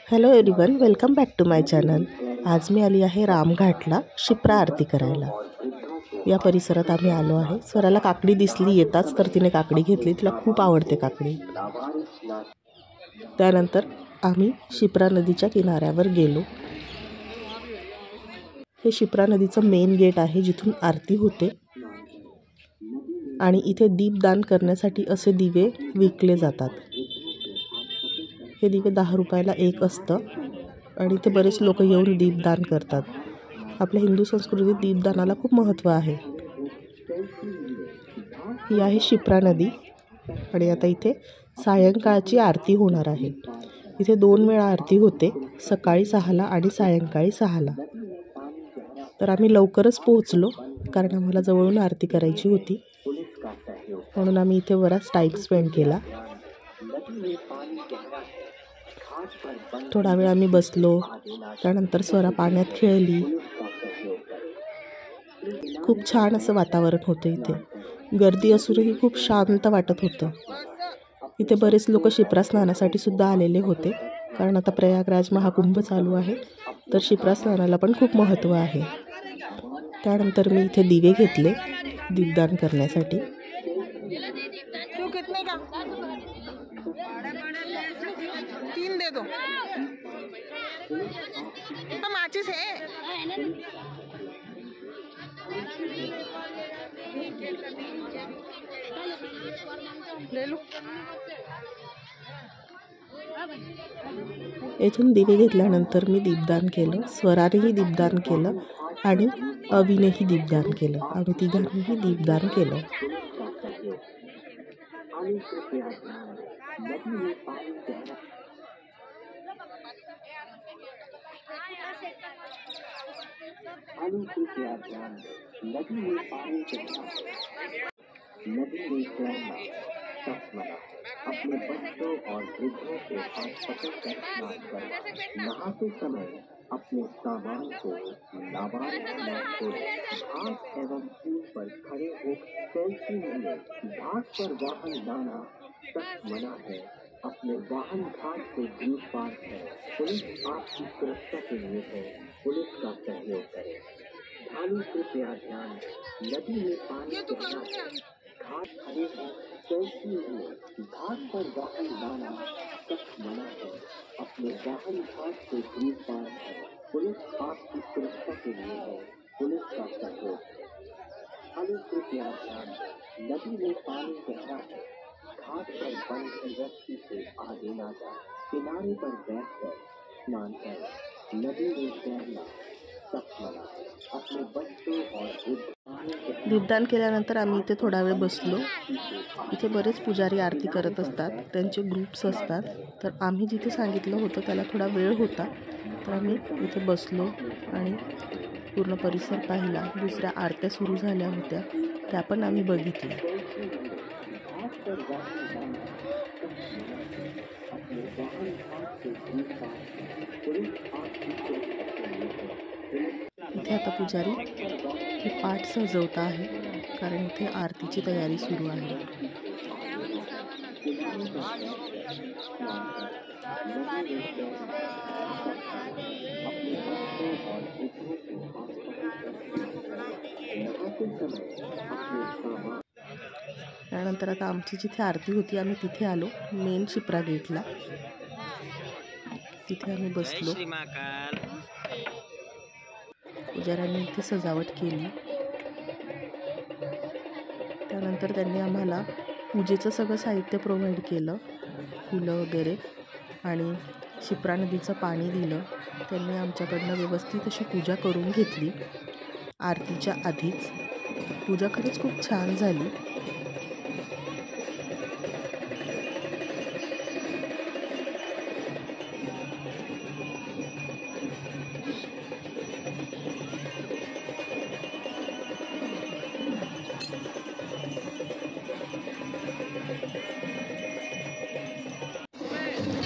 Hello everyone, welcome back to my channel. आज मी आली आहे रामघाटला शिप्रा आरती करायला। या परिसरात आम्ही आलो आहे। स्वराला काकडी दिसली येताच तर तिने काकडी घेतली, तिला खूप आवडते काकडी। त्यानंतर आम्ही शिप्रा नदीच्या किनाऱ्यावर गेलो। हे शिप्रा नदीचं मेन गेट आहे जिथून आरती होते आणि इथे दीपदान करण्यासाठी असे दिवे विकले जातात। हे दिवे 10 रुपयाला एक असतं आणि इथे बरेच लोक येऊन दीपदान करतात। आपल्या हिंदू संस्कृतीत दीपदानाला खूप महत्त्व आहे। ही आहे शिप्रा नदी आणि आता इथे सायंकाळची आरती होणार आहे। इथे 2 वेळा आरती होते, सकाळी 6ला आणि सायंकाळी 6ला। तर आम्ही लवकरच पोहोचलो कारण आम्हाला जवळून आरती करायची होती, म्हणून आम्ही इथे बराच टाईम स्पेंड केला। थोडा वेळ आम्ही बसलो, त्यानंतर स्वरा पाण्यात खेळली। खूप छान असं वातावरण होतं। इथे गर्दी असूनही खूप शांत वाटत होतं। इथे बरेच लोक शिप्रा स्नानासाठी सुद्धा आलेले होते, कारण आता प्रयागराज महाकुंभ चालू आहे, तर शिप्रा स्नानाला पण खूप महत्त्व आहे। त्यानंतर मी इथे दिवे घेतले दीपदान करण्यासाठी। तीन दे दो, तो माचिस है। ले लो। येथून दिवे घेतल्यानंतर मी दीपदान केलं, स्वरानेही दीपदान केलं आणि अविनेही दीपदान केलं। आम्ही तिघांनीही दीपदान केलं। अपने बच्चों और वृद्धों के हाथ पकड़कर स्नान करें। नहाते समय अपने सामान को लावारिस न छोड़ें। घास एवं फूल पर खड़े होकर सेल्फी लें। घाट पर वाहन लाना सख्त मना है। अपने वाहन घाट से दूर पार करें। पुलिस आपकी सुरक्षा के लिए है, पुलिस का सहयोग करें। ढालू कृपया ध्यान, नदी में पानी गहरा है, घाट खड़े हैं, सेल्फी लें। घाट पर वाहन लाना सख्त मना है। अपने वाहन घाट से दूर पार करें। पुलिस आपकी सुरक्षा के लिए है, पुलिस का सहयोग है। ढालू कृपया ध्यान, नदी में पानी गहरा है, घाट पर बंधे व्यक्ति से आगे ना जाए। किनारे पर बैठकर स्नान करें। नदी में तैरना सख्त मना है। अपने बच्चों और दीपदान केल्यानंतर आम्ही इथे थोडा वेळ बसलो। इथे बरेच पुजारी आरती करत असतात, त्यांचे ग्रुप्स असतात। तर आम्ही जिथे सांगितलं होतं त्याला थोडा वेळ होता, तर आम्ही इथे बसलो आणि पूर्ण परिसर पाहिला। दुसऱ्या आरत्या सुरू झाल्या होत्या, त्या पण आम्ही बघितल्या। इथे आता पुजारी हे पाठ सजवत आहे, कारण इथे आरतीची तयारी सुरू आहे। त्यानंतर आता आमची जिथे आरती होती आम्ही तिथे आलो, मेन शिप्रा गेटला। तिथे आम्ही बसलो। पुजाऱ्यांनी इथे सजावट केली। त्यानंतर त्यांनी आम्हाला पूजेचं सगळं साहित्य प्रोव्हाइड केलं, फुलं वगैरे, आणि शिप्रा नदीचं पाणी दिलं। त्यांनी आमच्याकडनं व्यवस्थित अशी पूजा करून घेतली आरतीच्या आधीच। पूजा खरंच खूप छान झाली।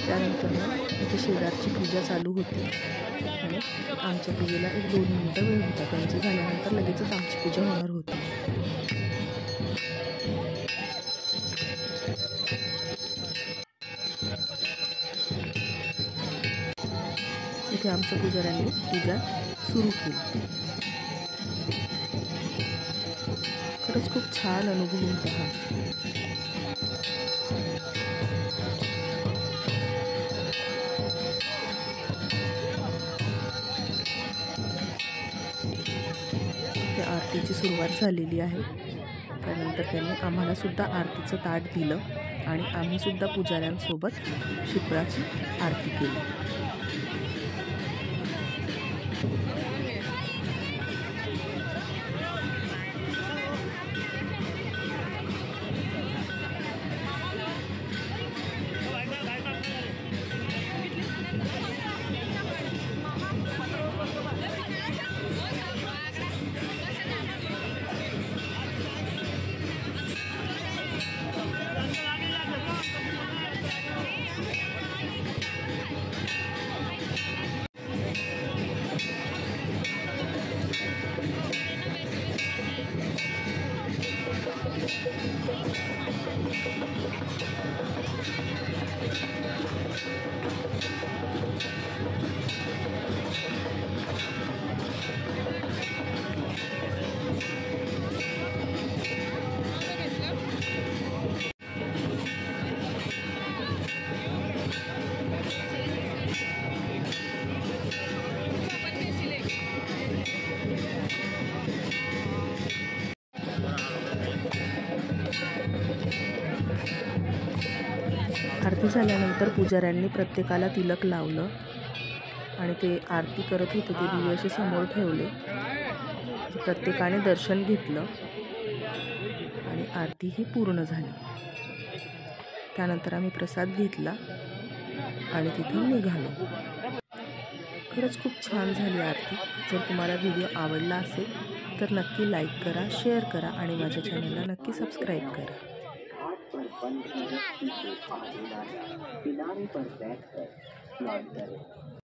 त्यानंतर इथे शेजारची पूजा चालू होती आणि आमच्या पूजेला 1-2 मिनिटं वेळ होता। त्यांची झाल्यानंतर लगेचच आमची पूजा होणार होती। तिथे आमच्या पुजाऱ्यांनी पूजा सुरू केली. खरंच खूप छान अनुभव होता हा. त्या आरतीची सुरुवात झालेली आहे. त्यानंतर त्यांनी आम्हाला सुद्धा आरतीचं ताट दिलं आणि आम्ही सुद्धा पुजाऱ्यांसोबत शिप्राची आरती केली. आरती झाल्यानंतर पुजाऱ्यांनी प्रत्येकाला तिलक लावलं आणि ते आरती करत होते ते दिवे असे समोर ठेवले. प्रत्येकाने दर्शन घेतलं आणि आरती ही पूर्ण झाली. त्यानंतर आम्ही प्रसाद घेतला आणि तिथून निघालो. खरंच खूप छान झाली आरती. जर तुम्हाला व्हिडिओ आवडला असेल तर नक्की लाईक करा, शेअर करा आणि माझ्या चॅनलला नक्की सबस्क्राईब करा. किनारे पर बैठकर स्नान करें.